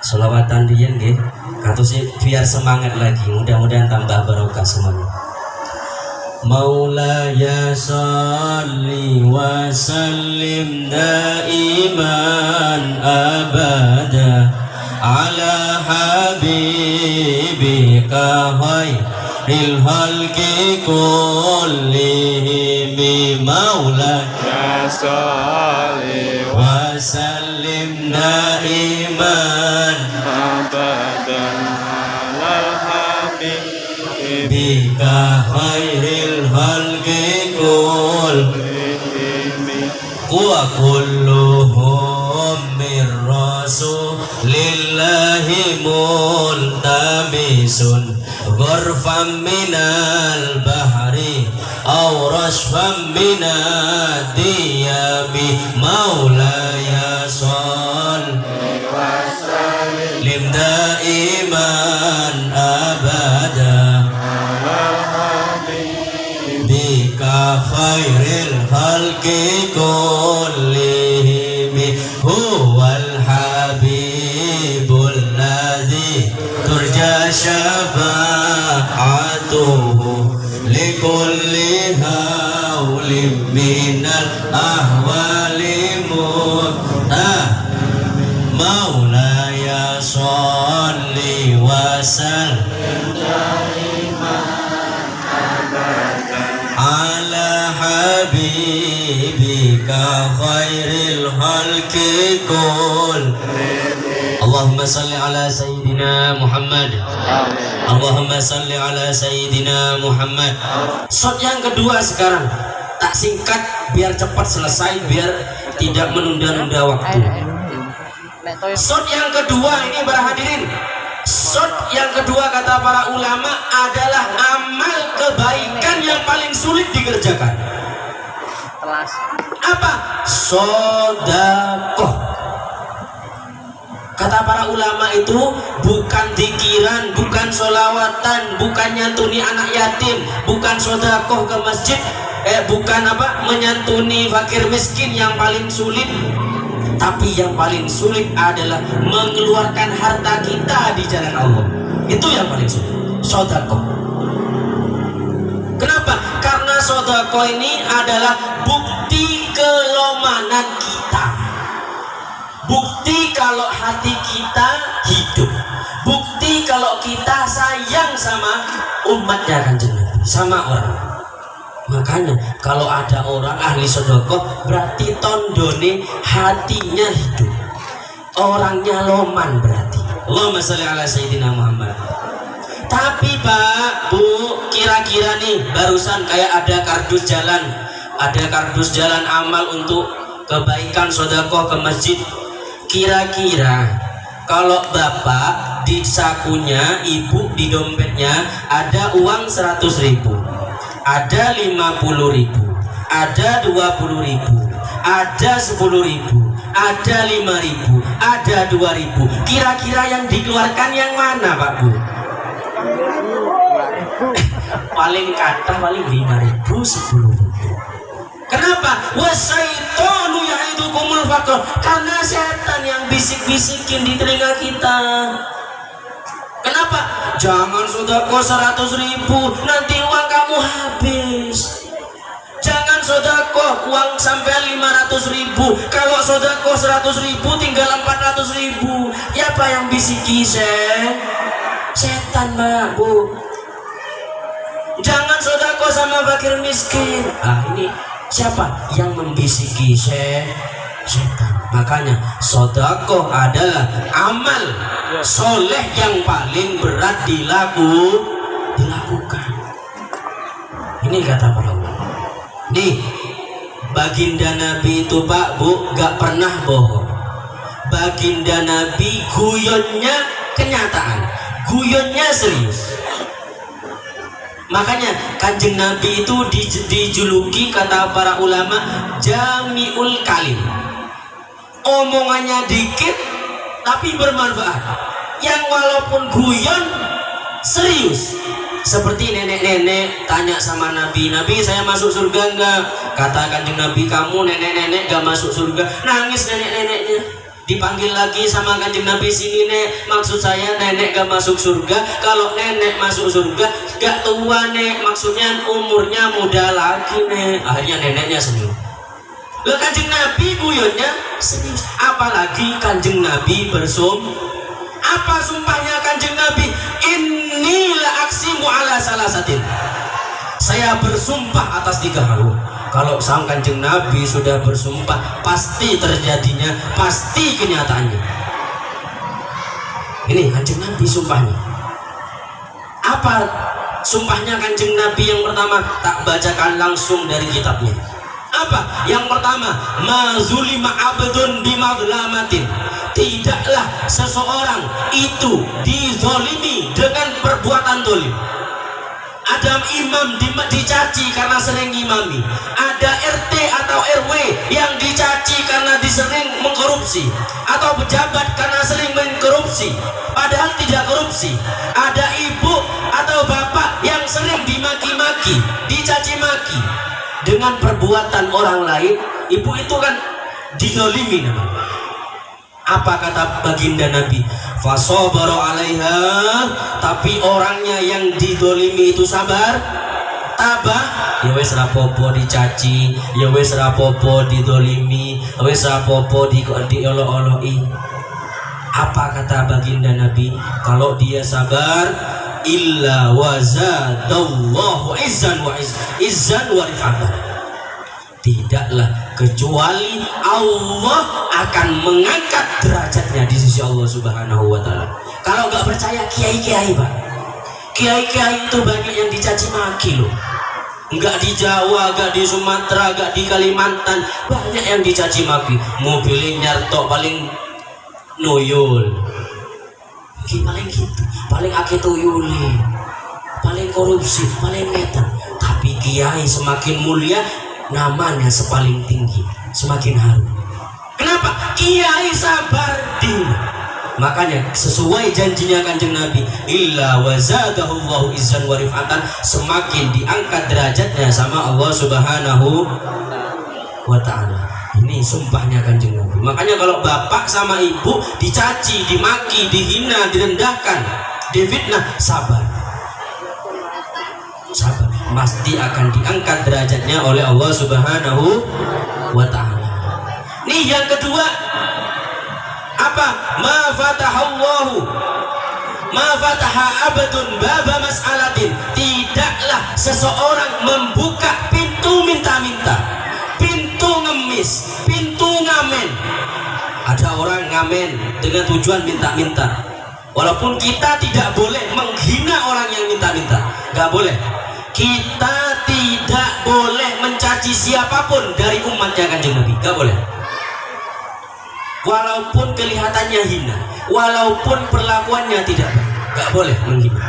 Selawatan dian nggih. Katusnya biar semangat lagi. Mudah-mudahan tambah barokah semuanya. Maulaya salli wa sallim daiman abada ala habibika khairil khalqi kullihim. Maulaya salli wa sallim daiman abadan ala habibika khairil khalqi kullihim wa kulluhum min rasulillahi multamisun ghurfan minal bahri aw rashfan minad diyami. Maulaya sholli wa sallim daiman abada bika khairil khalqi kullihim. Huwal habibul ladzi turja syafa'atuhu likulli hawlim minal ahwali Maulaya sholli wa sallim ala habibika khairil khalqi kull. Allahumma salli ala sayyidina Muhammad. Allahumma salli ala sayyidina Muhammad. Shot yang kedua sekarang, tak singkat biar cepat selesai, biar tidak menunda-nunda waktu. Shot yang kedua ini para hadirin, shot yang kedua kata para ulama adalah amal kebaikan yang paling sulit dikerjakan. Apa? Sodakoh. Kata para ulama itu bukan zikiran, bukan sholawatan, bukan nyantuni anak yatim, bukan sodakoh ke masjid, bukan menyantuni fakir miskin yang paling sulit. Tapi yang paling sulit adalah mengeluarkan harta kita di jalan Allah. Itu yang paling sulit. Sodakoh. Kenapa? Karena sodakoh ini adalah bukti kelomanan kita. Bukti kalau hati kita hidup. Bukti kalau kita sayang sama umatnya Kanjeng Nabi, sama orang. Makanya kalau ada orang ahli sedekah berarti tondone hatinya hidup, orangnya loman berarti. Allahumma sholli ala sayyidina Muhammad. Tapi Pak, Bu, kira-kira nih barusan kayak ada kardus jalan amal untuk kebaikan sedekah ke masjid. Kira-kira kalau Bapak di sakunya, Ibu di dompetnya ada uang 100.000, ada 50.000, ada 20.000, ada 10.000, ada 5.000, ada 2.000. Kira-kira yang dikeluarkan yang mana Pak Bu? Paling kata paling 5.000, 10.000. Kenapa? Wasyaitonu ya'idukumul faqr. Karena setan yang bisik-bisikin di telinga kita. Kenapa? Jangan sedekah 100.000, nanti uang kamu habis. Jangan sedekah uang sampai 500.000. Kalau sedekah 100.000 tinggal 400.000. Siapa yang bisiki setan Mbak Bu. Jangan sedekah sama fakir miskin. Ini siapa yang membisiki setan? Makanya sedekah adalah amal soleh yang paling berat dilakukan. Ini kata para ulama. Nih, baginda Nabi itu Pak Bu gak pernah bohong. Baginda Nabi guyonnya kenyataan, guyonnya serius. Makanya Kanjeng Nabi itu dijuluki kata para ulama jami'ul kalim. Omongannya dikit tapi bermanfaat. Yang walaupun guyon serius. Seperti nenek-nenek tanya sama Nabi, Nabi saya masuk surga enggak? Kata Kanjeng Nabi, kamu nenek-nenek gak masuk surga. Nangis nenek-neneknya. Dipanggil lagi sama kanjeng Nabi, sini nek, maksud saya nenek gak masuk surga. Kalau nenek masuk surga gak tua nek, maksudnya umurnya muda lagi nek. Akhirnya neneknya senyum. Loh, kanjeng Nabi guyonnya senyum. Apalagi kanjeng Nabi apa sumpahnya kanjeng Nabi? Inilah aksimu ala salasatin. Saya bersumpah atas 3 hal. Kalau sang kanjeng Nabi sudah bersumpah, pasti terjadinya, pasti kenyataannya. Ini kanjeng Nabi sumpahnya. Apa sumpahnya kanjeng Nabi yang pertama? Tak bacakan langsung dari kitabnya. Apa? Yang pertama, mazulima abdun bimadlamatin. Tidaklah seseorang itu dizolimi dengan perbuatan dolim. Ada imam dicaci karena sering imami, ada RT atau RW yang dicaci karena disering mengkorupsi, atau pejabat karena sering mengkorupsi padahal tidak korupsi, ada ibu atau bapak yang sering dimaki-maki, dicaci maki dengan perbuatan orang lain. Ibu itu kan dizalimi namanya. Apa kata baginda Nabi? Fasobaro alaiha. Tapi orangnya yang didolimi itu sabar, tabah. Ya wes rapopo dicaci, ya wes rapopo didolimi, wes rapopo diolok-oloki. Apa kata baginda Nabi? Kalau dia sabar, illa wazadallahu izzan wa rifatan. Tidaklah kecuali Allah akan mengangkat derajatnya di sisi Allah Subhanahu wa Ta'ala. Kalau nggak percaya, kiai-kiai Pak, kiai-kiai itu banyak yang dicaci maki loh. Nggak di Jawa, nggak di Sumatera, nggak di Kalimantan, banyak yang dicaci maki. Mobilnya nyartok paling noyol, paling gitu, paling akeh tuyuli, paling korupsi, paling metan. Tapi kiai semakin mulia, namanya sepaling tinggi, semakin harum. Kenapa? Kiai sabar din. Makanya sesuai janjinya kanjeng Nabi, illa wazadahullahu izzan wa rifatan, semakin diangkat derajatnya sama Allah Subhanahu wa Ta'ala. Ini sumpahnya kanjeng Nabi. Makanya kalau bapak sama ibu dicaci, dimaki, dihina, direndahkan, difitnah, sabar. Sabar, pasti akan diangkat derajatnya oleh Allah Subhanahu wa Ta'ala. Nih yang kedua, apa? Ma fataha abdun baba mas'alatin. Tidaklah seseorang membuka pintu minta-minta, pintu ngemis, pintu ngamen. Ada orang ngamen dengan tujuan minta-minta. Walaupun kita tidak boleh menghina orang yang minta-minta, gak boleh. Kita tidak boleh mencaci siapapun dari umatnya kanjeng Nabi, gak boleh. Walaupun kelihatannya hina, walaupun perlakuannya tidak baik, gak boleh menghina.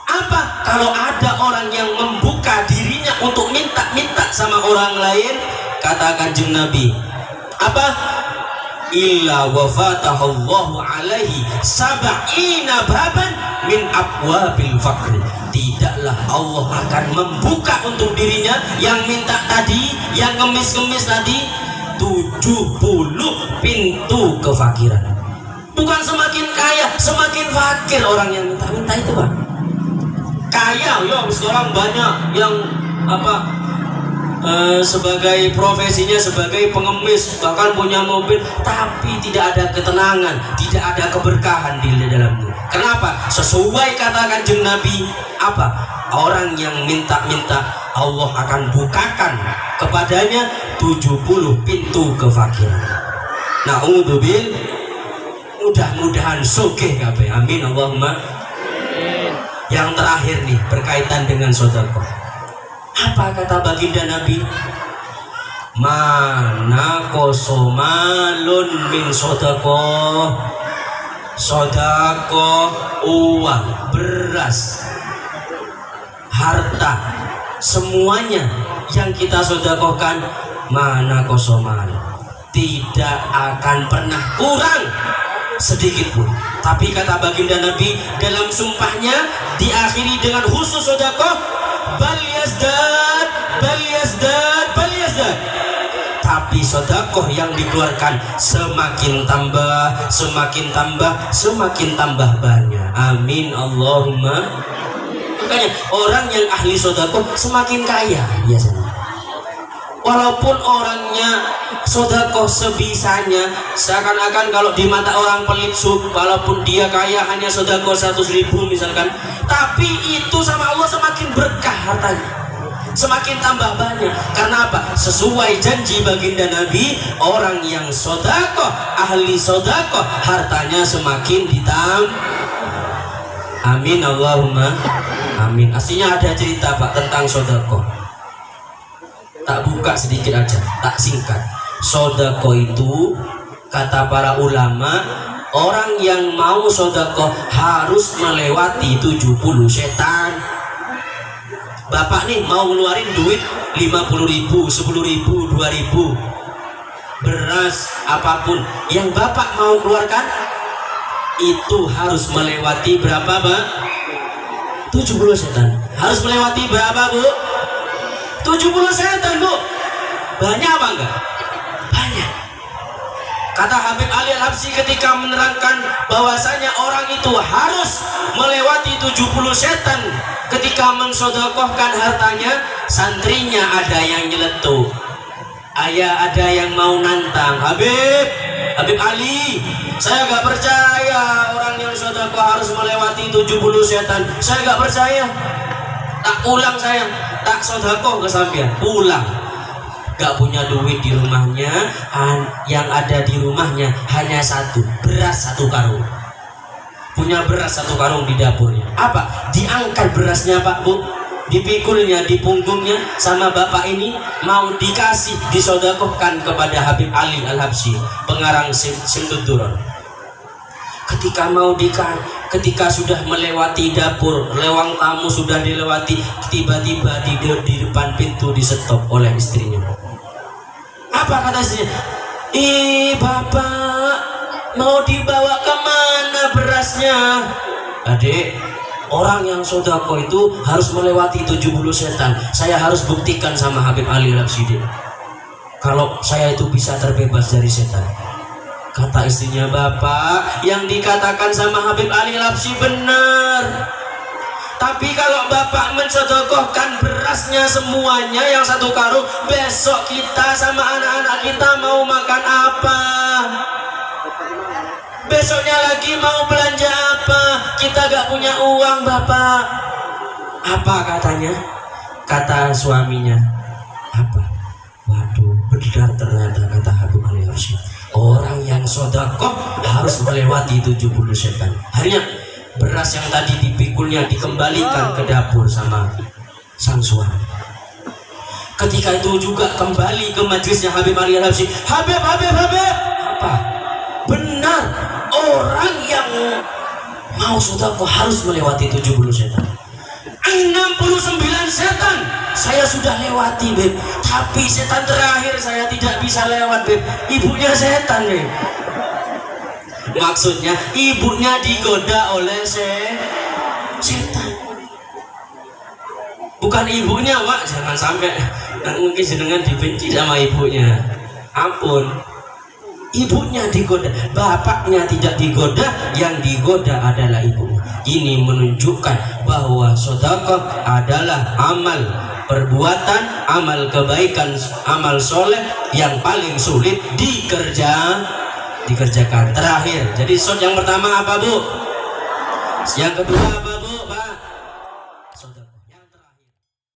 Apa? Kalau ada orang yang membuka dirinya untuk minta-minta sama orang lain, kata kanjeng Nabi, apa? Illa wafatahallahu alaihi sab'ina baban min abwabil faqri. Tidaklah Allah akan membuka untuk dirinya yang minta tadi, yang ngemis-ngemis tadi, 70 pintu kefakiran. Bukan semakin kaya, semakin fakir orang yang minta-minta itu Pak. Kaya ya sekarang banyak yang apa, sebagai profesinya sebagai pengemis, bahkan punya mobil, tapi tidak ada ketenangan, tidak ada keberkahan di dalamnya. Kenapa? Sesuai kata kanjeng Nabi, apa? Orang yang minta-minta, Allah akan bukakan kepadanya 70 pintu kefakiran. Na'udzubil, mudah-mudahan sugih kabeh. Amin Allahumma. Yang terakhir nih berkaitan dengan sedekah. Apa kata baginda Nabi? Mana kosomalun min sedekah. Sedekah uang, beras, harta, semuanya yang kita sedekahkan, mana kosomal, tidak akan pernah kurang sedikit pun. Tapi kata baginda Nabi dalam sumpahnya diakhiri dengan khusus sedekah, bal yazdad, bal yazdad, bal yazdad. tapi sedekah yang dikeluarkan semakin tambah, semakin tambah, semakin tambah banyak. Amin Allahumma. Makanya orang yang ahli sedekah semakin kaya biasanya. Walaupun orangnya sedekah sebisanya, seakan-akan kalau di mata orang pelit walaupun dia kaya hanya sedekah 100.000 misalkan, tapi itu sama Allah semakin berkah hartanya, semakin tambah banyak. Karena apa? Sesuai janji baginda Nabi, orang yang sedekah, ahli sedekah, hartanya semakin ditambah. Amin Allahumma amin. Aslinya ada cerita Pak tentang sedekah. Tak buka sedikit aja, tak singkat. Sedekah itu kata para ulama, orang yang mau sedekah harus melewati 70 setan. Bapak nih mau ngeluarin duit 50.000, 10.000, 2.000, beras apapun yang Bapak mau keluarkan, itu harus melewati berapa Pak? 70 setan. Harus melewati berapa Bu? 70 setan Bu. Banyak apa enggak? Banyak. Kata Habib Ali Al-Habsyi ketika menerangkan bahwasanya orang itu harus melewati 70 setan ketika mensedekahkan hartanya, santrinya ada yang nyeletuk, ada yang mau nantang, Habib Ali, saya gak percaya orang yang sedekah harus melewati 70 setan. Saya gak percaya. Tak ulang saya, tak sedekah ke sampean, pulang. Gak punya duit di rumahnya, yang ada di rumahnya hanya satu, beras 1 karung. Punya beras 1 karung di dapurnya. Apa? Diangkat berasnya Pak Bu, dipikulnya di punggungnya sama bapak ini, mau dikasih, disedekahkan kepada Habib Ali Al-Habsyi, pengarang Simtud Durar. Ketika sudah melewati dapur, lewang tamu sudah dilewati, tiba-tiba di depan pintu disetop oleh istrinya. Apa kata istrinya? Bapak, mau dibawa kemana berasnya? Adik, orang yang sedekah itu harus melewati 70 setan. Saya harus buktikan sama Habib Ali Al-Habsyi kalau saya itu bisa terbebas dari setan. Kata istrinya, Bapak, yang dikatakan sama Habib Ali Al-Habsyi benar. Tapi kalau Bapak mensedekahkan berasnya semuanya yang 1 karung, besok kita sama anak-anak kita mau makan apa? Besoknya lagi mau belanja apa? Kita gak punya uang Bapak. Apa katanya? Kata suaminya, apa? Waduh, benar ternyata kata Habib Ali Al-Habsyi, orang yang sedekah harus melewati 70 setan. Hanya beras yang tadi dipikulnya dikembalikan ke dapur sama sang suami. Ketika itu juga kembali ke majelisnya Habib Ali Al-Habsyi. Habib, apa? Benar, orang yang mau sedekah harus melewati 70 setan. 69 setan saya sudah lewati Beb, tapi setan terakhir saya tidak bisa lewat Beb, ibunya setan Beb. Maksudnya ibunya digoda oleh setan, bukan ibunya Wak, jangan sampai mungkin jenengan dibenci sama ibunya, ampun. Ibunya digoda, bapaknya tidak digoda, yang digoda adalah ibunya. Ini menunjukkan bahwa sedekah adalah amal perbuatan, amal kebaikan, amal soleh yang paling sulit dikerjakan. Terakhir, jadi shot yang pertama apa Bu? Yang kedua apa?